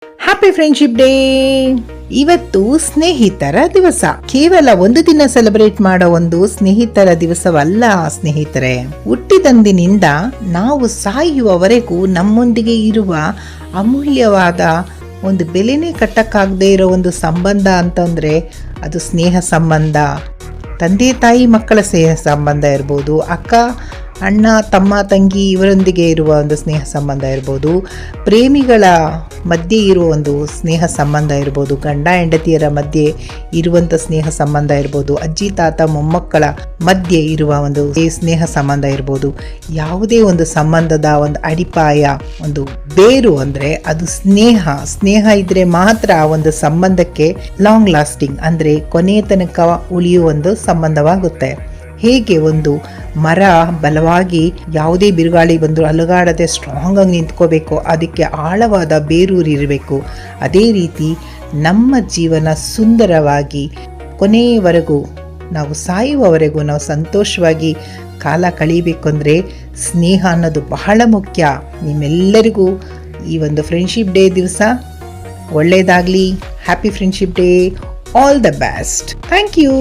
Happy friendship day. ಇವತ್ತು ಸ್ನೇಹಿತರ ದಿವಸ. ಕೇವಲ ಒಂದು ದಿನ ಸೆಲೆಬ್ರೇಟ್ ಮಾಡೋ ಒಂದು ಸ್ನೇಹಿತರ ದಿವಸವಲ್ಲ ಸ್ನೇಹಿತರೆ. ಹುಟ್ಟಿದಂದಿನಿಂದ ನಾವು ಸಾಯುವವರೆಗೂ ನಮ್ಮೊಂದಿಗೆ ಇರುವ ಅಮೂಲ್ಯವಾದ ಒಂದು ಬೆಲೆನೇ ಕಟ್ಟಕ್ಕಾಗದೇ ಇರೋ ಒಂದು ಸಂಬಂಧ ಅಂತಂದ್ರೆ ಅದು ಸ್ನೇಹ ಸಂಬಂಧ. ತಂದೆ ತಾಯಿ ಮಕ್ಕಳ ಸ್ನೇಹ ಸಂಬಂಧ ಇರ್ಬೋದು, ಅಕ್ಕ ಅಣ್ಣ ತಮ್ಮ ತಂಗಿ ಇವರೊಂದಿಗೆ ಇರುವ ಒಂದು ಸ್ನೇಹ ಸಂಬಂಧ ಇರ್ಬೋದು, ಪ್ರೇಮಿಗಳ ಮಧ್ಯೆ ಇರುವ ಒಂದು ಸ್ನೇಹ ಸಂಬಂಧ ಇರ್ಬೋದು, ಗಂಡ ಹೆಂಡತಿಯರ ಮಧ್ಯೆ ಇರುವಂಥ ಸ್ನೇಹ ಸಂಬಂಧ ಇರ್ಬೋದು, ಅಜ್ಜಿ ತಾತ ಮೊಮ್ಮಕ್ಕಳ ಮಧ್ಯೆ ಇರುವ ಒಂದು ಸ್ನೇಹ ಸಂಬಂಧ ಇರ್ಬೋದು. ಯಾವುದೇ ಒಂದು ಸಂಬಂಧದ ಒಂದು ಅಡಿಪಾಯ, ಒಂದು ಬೇರು ಅಂದರೆ ಅದು ಸ್ನೇಹ. ಸ್ನೇಹ ಇದ್ರೆ ಮಾತ್ರ ಆ ಒಂದು ಸಂಬಂಧಕ್ಕೆ ಲಾಂಗ್ ಲಾಸ್ಟಿಂಗ್ ಅಂದರೆ ಕೊನೆಯ ತನಕ ಉಳಿಯುವ ಒಂದು ಸಂಬಂಧವಾಗುತ್ತೆ. ಹೇಗೆ ಒಂದು ಮರ ಬಲವಾಗಿ ಯಾವುದೇ ಬಿರುಗಾಳಿ ಬಂದರೂ ಅಲುಗಾಡದೆ ಸ್ಟ್ರಾಂಗ್ ಆಗಿ ನಿಂತ್ಕೋಬೇಕು, ಅದಕ್ಕೆ ಆಳವಾದ ಬೇರೂರಿರಬೇಕು. ಅದೇ ರೀತಿ ನಮ್ಮ ಜೀವನ ಸುಂದರವಾಗಿ ಕೊನೆಯವರೆಗೂ, ನಾವು ಸಾಯುವವರೆಗೂ ನಾವು ಸಂತೋಷವಾಗಿ ಕಾಲ ಕಳೀಬೇಕು ಅಂದರೆ ಸ್ನೇಹ ಅನ್ನೋದು ಬಹಳ ಮುಖ್ಯ. ನಿಮ್ಮೆಲ್ಲರಿಗೂ ಈ ಒಂದು ಫ್ರೆಂಡ್ಶಿಪ್ ಡೇ ದಿವಸ ಒಳ್ಳೆಯದಾಗಲಿ. Happy friendship day. All the best. Thank you.